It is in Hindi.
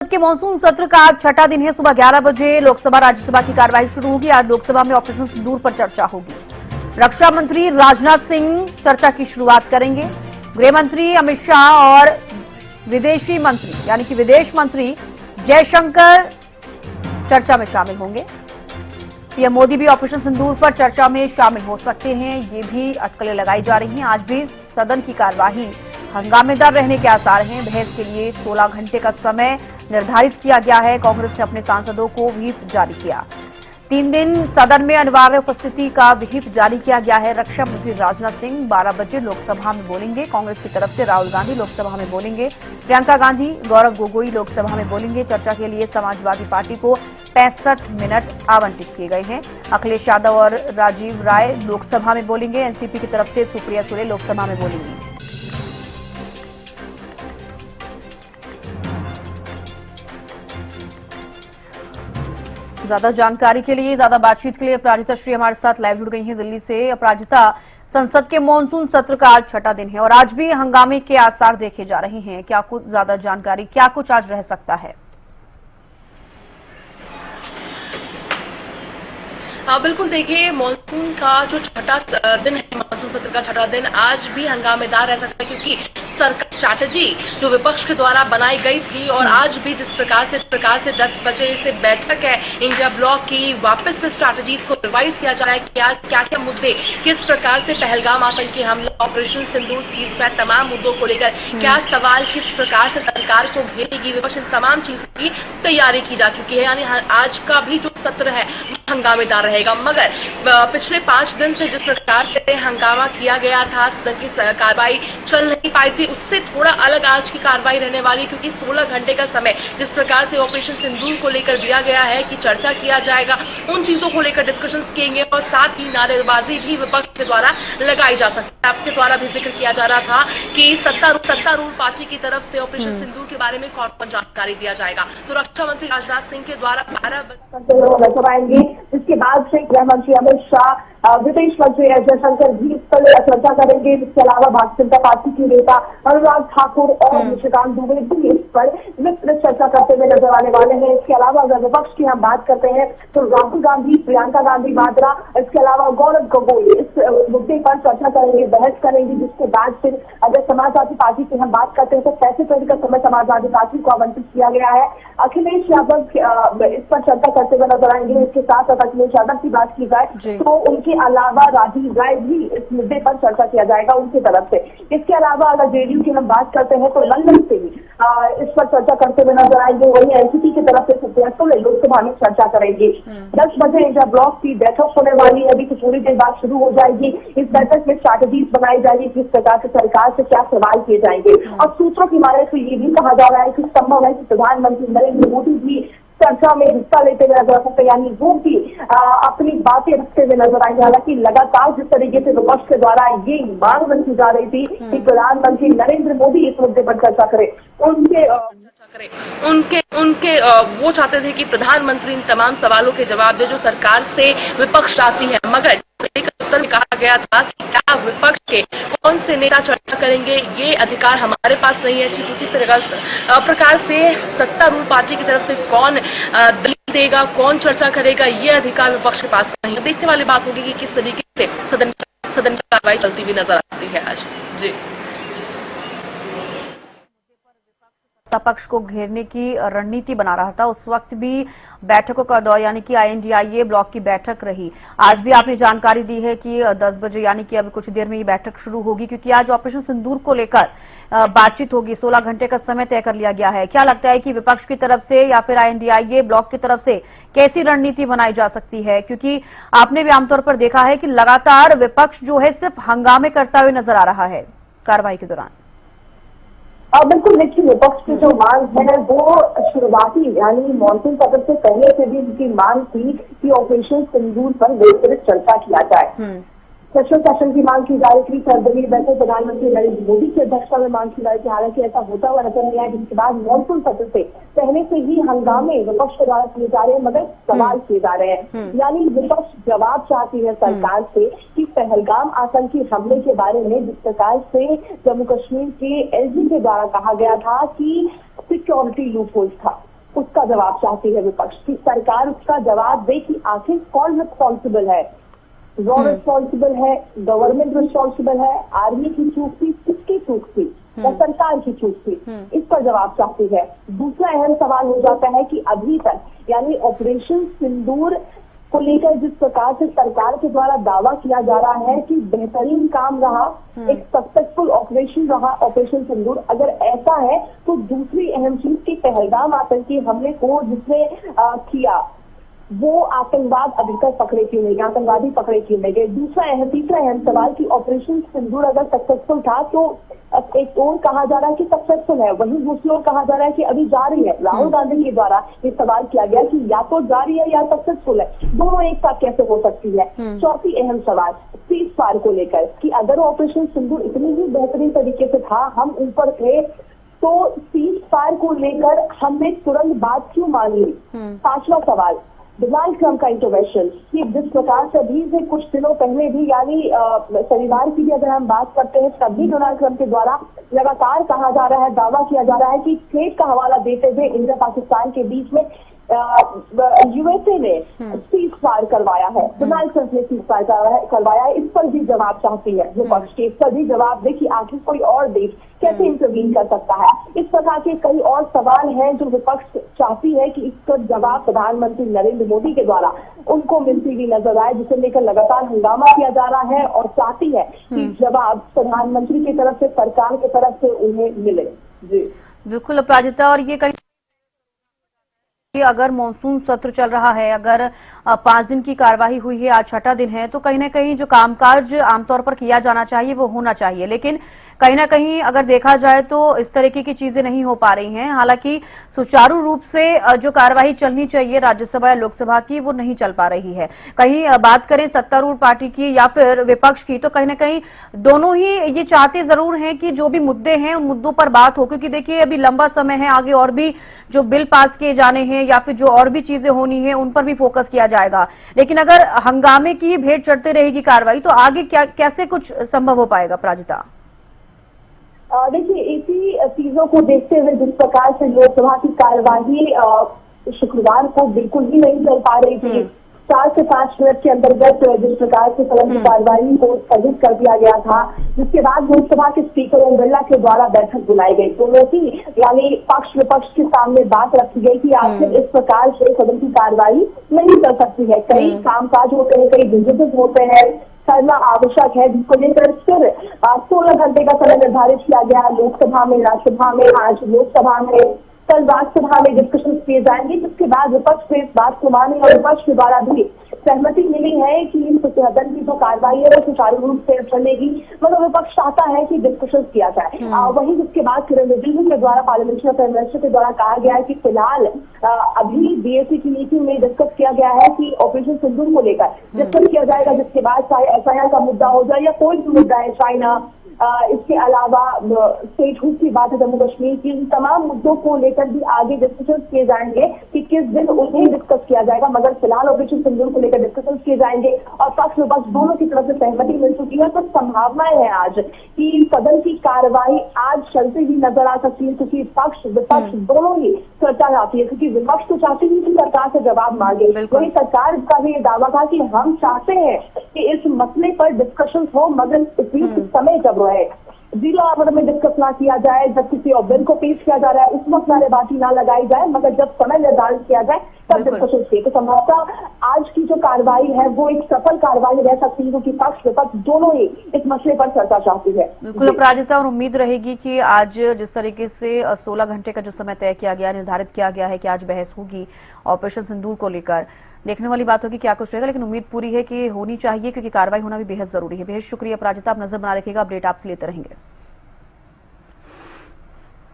के मानसून सत्र का आज छठा दिन है। सुबह 11 बजे लोकसभा राज्यसभा की कार्यवाही शुरू होगी। आज लोकसभा में ऑपरेशन सिंदूर पर चर्चा होगी। रक्षा मंत्री राजनाथ सिंह चर्चा की शुरुआत करेंगे। गृह मंत्री अमित शाह और विदेशी मंत्री यानी कि विदेश मंत्री जयशंकर चर्चा में शामिल होंगे। पीएम मोदी भी ऑपरेशन सिंदूर पर चर्चा में शामिल हो सकते हैं, ये भी अटकलें लगाई जा रही हैं। आज भी सदन की कार्यवाही हंगामेदार रहने के आसार हैं। बहस के लिए 16 घंटे का समय निर्धारित किया गया है। कांग्रेस ने अपने सांसदों को व्हिप जारी किया। 3 दिन सदन में अनिवार्य उपस्थिति का व्हिप जारी किया गया है। रक्षा मंत्री राजनाथ सिंह 12 बजे लोकसभा में बोलेंगे। कांग्रेस की तरफ से राहुल गांधी लोकसभा में बोलेंगे। प्रियंका गांधी, गौरव गोगोई लोकसभा में बोलेंगे। चर्चा के लिए समाजवादी पार्टी को 65 मिनट आवंटित किए गए हैं। अखिलेश यादव और राजीव राय लोकसभा में बोलेंगे। एनसीपी की तरफ से सुप्रिया सुले लोकसभा में बोलेंगी। ज्यादा जानकारी के लिए, ज्यादा बातचीत के लिए अपराजिता श्री हमारे साथ लाइव जुड़ गई हैं दिल्ली से। अपराजिता, संसद के मॉनसून सत्र का आज छठा दिन है और आज भी हंगामे के आसार देखे जा रहे हैं। क्या कुछ ज्यादा जानकारी, क्या कुछ आज रह सकता है? बिल्कुल, देखिए मॉनसून का जो छठा दिन है, मॉनसून सत्र का छठा दिन आज भी हंगामेदार रह सकता है क्योंकि सरकार स्ट्रैटेजी जो विपक्ष के द्वारा बनाई गई थी और आज भी जिस प्रकार से 10 बजे से बैठक है इंडिया ब्लॉक की, वापस से स्ट्रैटेजीज को रिवाइज किया जा रहा है। क्या क्या मुद्दे, किस प्रकार से पहलगाम आतंकी हमला, ऑपरेशन सिंदूर, सीजफायर, तमाम मुद्दों को लेकर क्या सवाल, किस प्रकार से सरकार को घेरेगी विपक्ष, इन तमाम चीजों की तैयारी की जा चुकी है। यानी आज का भी जो सत्र है हंगामेदार रहेगा। मगर पिछले 5 दिन से जिस प्रकार से हंगामा किया गया था, सदन की कार्रवाई चल नहीं पाई थी, उससे थोड़ा अलग आज की कार्रवाई रहने वाली, क्योंकि 16 घंटे का समय जिस प्रकार से ऑपरेशन सिंदूर को लेकर दिया गया है कि चर्चा किया जाएगा, उन चीजों को लेकर डिस्कशंस किएंगे और साथ ही नारेबाजी भी विपक्ष के द्वारा लगाई जा सकती है। आपके द्वारा भी जिक्र किया जा रहा था कि सत्तारूढ़ पार्टी की तरफ से ऑपरेशन सिंदूर के बारे में कौन जानकारी दिया जाएगा। तो रक्षा मंत्री राजनाथ सिंह के द्वारा 12 बजे आएंगे। इसके बाद से गृह मंत्री अमित शाह, विदेश मंत्री एस जयशंकर भी इस पर चर्चा करेंगे। इसके अलावा भारतीय जनता पार्टी के नेता अनुराग ठाकुर और निशिकांत दुबे भी इस पर विस्तृत चर्चा करते हुए नजर आने वाले हैं। इसके अलावा अगर विपक्ष की हम बात करते हैं तो राहुल गांधी, प्रियंका गांधी वाड्रा, इसके अलावा गौरव गोगोई इस मुद्दे पर चर्चा करेंगे, बहस करेंगे। जिसके बाद फिर अगर समाजवादी पार्टी की हम बात करते हैं तो 65 मिनट का समय समाजवादी पार्टी को आवंटित किया गया है। अखिलेश यादव इस पर चर्चा करते हुए नजर आएंगे। इसके साथ साथ अखिलेश यादव की बात की जाए तो उनके अलावा राजीव राय भी इस मुद्दे पर चर्चा किया जाएगा उनकी तरफ से। इसके अलावा अगर जेडीयू की हम बात करते हैं तो लंदन से भी इस पर चर्चा करते हुए नजर आएंगे। वहीं एनसीपी की तरफ से सुप्रिया सुले लोकसभा में चर्चा करेंगे। 10 बजे इंडिया ब्लॉक की बैठक होने वाली है, अभी तो थोड़ी देर बाद शुरू हो जाएगी। इस बैठक में स्ट्रैटेजीज बनाई जाएगी, किस प्रकार से सरकार से क्या सवाल किए जाएंगे। और सूत्रों की माने तो ये भी कहा जा रहा है कि संभव है कि प्रधानमंत्री नरेंद्र मोदी भी चर्चा में हिस्सा लेते हुए नजर आ सकते हैं, यानी वो भी अपनी बातें रखते हुए नजर आएंगे। हालांकि लगातार जिस तरीके से विपक्ष के द्वारा ये मांग रखी जा रही थी कि प्रधानमंत्री नरेंद्र मोदी इस मुद्दे पर चर्चा करें, उनके वो चाहते थे कि प्रधानमंत्री इन तमाम सवालों के जवाब दे जो सरकार से विपक्ष चाहती है। मगर एक उत्तर में कहा गया था कि क्या विपक्ष के कौन से नेता चर्चा करेंगे, ये अधिकार हमारे पास नहीं है। ठीक उसी प्रकार से सत्तारूढ़ पार्टी की तरफ से कौन दलील देगा, कौन चर्चा करेगा, ये अधिकार विपक्ष के पास नहीं है। देखने वाली बात होगी कि किस तरीके से सदन की कार्रवाई चलती हुई नजर आती है आज। जी, पक्ष को घेरने की रणनीति बना रहा था। उस वक्त भी बैठकों का दौर यानी कि INDIA ब्लॉक की बैठक रही। आज भी आपने जानकारी दी है कि 10 बजे यानी कि अभी कुछ देर में ये बैठक शुरू होगी, क्योंकि आज ऑपरेशन सिंदूर को लेकर बातचीत होगी। 16 घंटे का समय तय कर लिया गया है। क्या लगता है कि विपक्ष की तरफ से या फिर INDIA ब्लॉक की तरफ से कैसी रणनीति बनाई जा सकती है? क्योंकि आपने भी आमतौर पर देखा है कि लगातार विपक्ष जो है सिर्फ हंगामे करता हुआ नजर आ रहा है कार्रवाई के दौरान। बिल्कुल, देखिए विपक्ष की जो मांग है वो शुरुआती यानी मॉनसून सत्र से पहले से भी उनकी मांग थी कि ऑपरेशन सिंदूर पर विस्तृत चर्चा किया जाए। स्पेशल सेशन की मांग की जा रही थी। सर्वदलीय बैठक प्रधानमंत्री नरेंद्र मोदी की अध्यक्षता में मांग की जा रही थी। हालांकि ऐसा होता हुआ नजर नहीं आया, जिसके बाद मॉनसून सत्र से पहले से ही हंगामे विपक्ष के द्वारा किए जा रहे हैं, मगर सवाल किए जा रहे हैं। यानी विपक्ष जवाब चाहती है सरकार से कि पहलगाम आतंकी हमले के बारे में जिस प्रकार से जम्मू कश्मीर के LG के द्वारा कहा गया था कि सिक्योरिटी लूपहोल्स था, उसका जवाब चाहती है विपक्ष की। सरकार उसका जवाब दे कि आखिर कौन रिस्पॉन्सिबल है, रॉ रिस्पॉन्सिबल है, गवर्नमेंट रिस्पॉन्सिबल है, आर्मी की चूक थी, किसकी चूक थी, या सरकार की चूक थी, इस पर जवाब चाहती है। दूसरा अहम सवाल हो जाता है कि अभी तक यानी ऑपरेशन सिंदूर को लेकर जिस प्रकार से सरकार के द्वारा दावा किया जा रहा है कि बेहतरीन काम रहा, एक सक्सेसफुल ऑपरेशन रहा ऑपरेशन सिंदूर, अगर ऐसा है तो दूसरी अहम चीज की पहलगाम आतंकी हमले को जिसने किया वो आतंकवाद अभी तक पकड़े क्यों नहीं, आतंकवादी पकड़े क्यों नहीं गए। तीसरा अहम सवाल कि ऑपरेशन सिंदूर अगर सक्सेसफुल था तो एक और कहा जा रहा है कि सक्सेसफुल है, वहीं दूसरी ओर कहा जा रहा है कि अभी जारी है। राहुल गांधी के द्वारा ये सवाल किया गया कि या तो जारी है या सक्सेसफुल है, दोनों एक साथ कैसे हो सकती है। चौथी अहम सवाल सीज फायर को लेकर कि अगर ऑपरेशन सिंदूर इतनी ही बेहतरीन तरीके से था, हम ऊपर थे, तो सीज फायर को लेकर हमने तुरंत बात क्यों मान ली। पांचवा सवाल डोनाल्ड ट्रंप का इंटरवेंशन कि जिस प्रकार से अभी से कुछ दिनों पहले भी यानी शनिवार की भी अगर हम बात करते हैं तब भी डोनाल्ड ट्रंप के द्वारा लगातार कहा जा रहा है, दावा किया जा रहा है कि खेत का हवाला देते हुए इंडिया पाकिस्तान के बीच में यूएसए ने सीज फायर करवाया है, डोनाल्ड ट्रंप ने सीज फायर करवाया है। इस पर भी जवाब चाहती है विपक्ष के, इस पर भी जवाब दे कि आखिर कोई और देश कैसे इंटरवीन कर सकता है। इस प्रकार के कई और सवाल हैं जो विपक्ष चाहती है कि इसका जवाब प्रधानमंत्री नरेंद्र मोदी के द्वारा उनको मिलती हुई नजर आए, जिसे लेकर लगातार हंगामा किया जा रहा है और चाहती है कि जवाब प्रधानमंत्री की तरफ से, सरकार की तरफ से उन्हें मिले। जी बिल्कुल अपराजिता, और ये कहीं अगर मानसून सत्र चल रहा है, अगर 5 दिन की कार्यवाही हुई है, आज 6वां दिन है, तो कहीं ना कहीं जो कामकाज आमतौर पर किया जाना चाहिए वो होना चाहिए, लेकिन कहीं ना कहीं अगर देखा जाए तो इस तरीके की चीजें नहीं हो पा रही हैं। हालांकि सुचारू रूप से जो कार्यवाही चलनी चाहिए राज्यसभा या लोकसभा की वो नहीं चल पा रही है। कहीं बात करें सत्तारूढ़ पार्टी की या फिर विपक्ष की, तो कहीं ना कहीं दोनों ही ये चाहते जरूर हैं कि जो भी मुद्दे हैं उन मुद्दों पर बात हो, क्योंकि देखिए अभी लंबा समय है, आगे और भी जो बिल पास किए जाने हैं या फिर जो और भी चीजें होनी है उन पर भी फोकस किया जाएगा। लेकिन अगर हंगामे की भेंट चढ़ते रहेगी कार्रवाई तो आगे क्या कैसे कुछ संभव हो पाएगा प्राजिता? देखिए इसी चीजों को देखते हुए जिस प्रकार से लोकसभा की कार्यवाही शुक्रवार को बिल्कुल ही नहीं चल पा रही थी, 4 से 5 मिनट के अंतर्गत जिस प्रकार से सदन की कार्यवाही को स्थगित कर दिया गया था, जिसके बाद लोकसभा के स्पीकर ओम बिरला के द्वारा बैठक बुलाई गई, दोनों की यानी पक्ष विपक्ष के सामने बात रखी गई कि आखिर इस प्रकार से सदन की कार्यवाही नहीं कर सकती है। कई कामकाज होते हैं, कई विजिट होते हैं, करना आवश्यक है, जिसको लेकर फिर 16 घंटे का समय निर्धारित किया गया। लोकसभा में, राज्यसभा में, आज लोकसभा में, कल राज्यसभा में डिस्कशन किए जाएंगे, जिसके बाद विपक्ष को इस बात को माने और विपक्ष के द्वारा भी सहमति मिली है कि सदन की जो कार्रवाई है वो सुचारू रूप से चलेगी, मगर विपक्ष चाहता है कि डिस्कशन किया जाए। वहीं जिसके बाद किरण रिजिजू के द्वारा पार्लियामेंट्री अफेयर मिनिस्टर के द्वारा कहा गया है कि फिलहाल अभी बीएससी की मीटिंग में डिस्कस किया गया है कि ऑपरेशन सिंदूर को लेकर डिस्कस किया जाएगा, जिसके बाद चाहे एफआईआर का मुद्दा हो जाए या कोई भी मुद्दा है, चाइना इसके अलावा स्टेट हुड की बात है, जम्मू कश्मीर की, इन तमाम मुद्दों को लेकर भी आगे डिस्कशन किए जाएंगे कि किस दिन उन्हें डिस्कस किया जाएगा, मगर फिलहाल ऑपरेशन सिंदूर को लेकर डिस्कशन किए जाएंगे और पक्ष विपक्ष दोनों की तरफ से सहमति मिल चुकी है। तो संभावनाएं है आज कि सदन की कार्यवाही आज चलती हुई नजर आ सकती है, क्योंकि पक्ष विपक्ष दोनों ही चर्चा चाहती है, क्योंकि विपक्ष तो चाहती है कि सरकार से जवाब मांगे, वही सरकार का भी ये दावा था कि हम चाहते हैं कि इस मसले पर डिस्कशन हो, मगर उपयुक्त समय जब रहे, 0 आवर में डिस्कस ना किया जाए, जब किसी और बिल को पेश किया जा रहा है उस वक्त नारेबाजी ना लगाई जाए, मगर जब समय निर्धारित किया जाए तब डिस्कशन किए। तो संभवतः आज की जो कार्रवाई है वो एक सफल कार्रवाई रह सकती है, क्योंकि पक्ष विपक्ष दोनों ही इस मसले पर चर्चा चाहती है। बिल्कुल अपराजिता, और उम्मीद रहेगी कि आज जिस तरीके से 16 घंटे का जो समय तय किया गया, निर्धारित किया गया है कि आज बहस होगी ऑपरेशन सिंदूर को लेकर, देखने वाली बात होगी क्या कुछ रहेगा, लेकिन उम्मीद पूरी है कि होनी चाहिए, क्योंकि कार्रवाई होना भी बेहद जरूरी है। बेहद शुक्रिया अपराजिता, आप नजर बना रखिएगा, अपडेट आपसे लेते रहेंगे।